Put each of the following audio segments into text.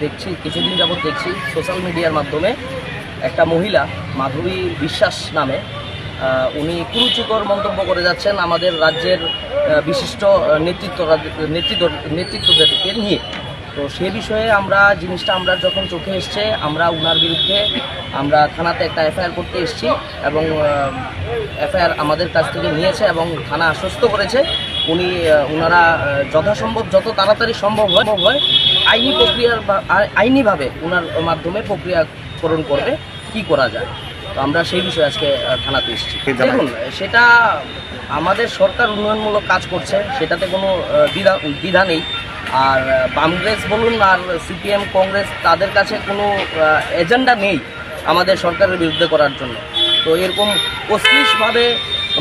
দেখছি, কিছুদিন যাবৎ দেখছি সোশ্যাল মিডিয়ার মাধ্যমে একটা মহিলা মাধবী বিশ্বাস নামে উনি কুরুচিকর মন্তব্য করে যাচ্ছেন আমাদের রাজ্যের বিশিষ্ট নেতৃত্বদেরকে নিয়ে। তো সে বিষয়ে জিনিসটা আমরা যখন চোখে এসছে, আমরা উনার বিরুদ্ধে আমরা থানাতে একটা এফআইআর করতে এসেছি এবং এফআইআর আমাদের কাছ থেকে নিয়েছে এবং থানা আশ্বস্ত করেছে ওনারা যথাসম্ভব যত তাড়াতাড়ি সম্ভব হয় আইনিভাবে ওনার মাধ্যমে প্রক্রিয়াকরণ করবে কি করা যায়। তো আমরা সেই বিষয়ে আজকে থানাতে এসেছি। দেখুন, সেটা আমাদের সরকার উন্নয়নমূলক কাজ করছে, সেটাতে কোনো দ্বিধা নেই। আর কংগ্রেস বলুন আর সিপিএম কংগ্রেস, তাদের কাছে কোনো এজেন্ডা নেই আমাদের সরকারের বিরুদ্ধে করার জন্য। তো এরকম অশ্লীলভাবে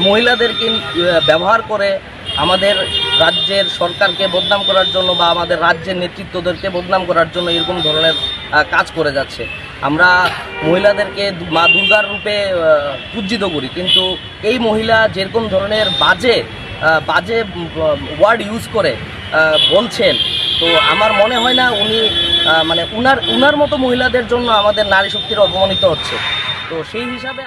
মহিলাদেরকে ব্যবহার করে আমাদের রাজ্যের সরকারকে বদনাম করার জন্য বা আমাদের রাজ্যের নেতৃত্বদেরকে বদনাম করার জন্য এরকম ধরনের কাজ করে যাচ্ছে। আমরা মহিলাদেরকে মা দুর্গার রূপে পূজিত করি, কিন্তু এই মহিলা যেরকম ধরনের বাজে ওয়ার্ড ইউজ করে বলছেন, তো আমার মনে হয় না উনি উনার মতো মহিলাদের জন্য আমাদের নারী শক্তির অপমানিত হচ্ছে। তো সেই হিসাবে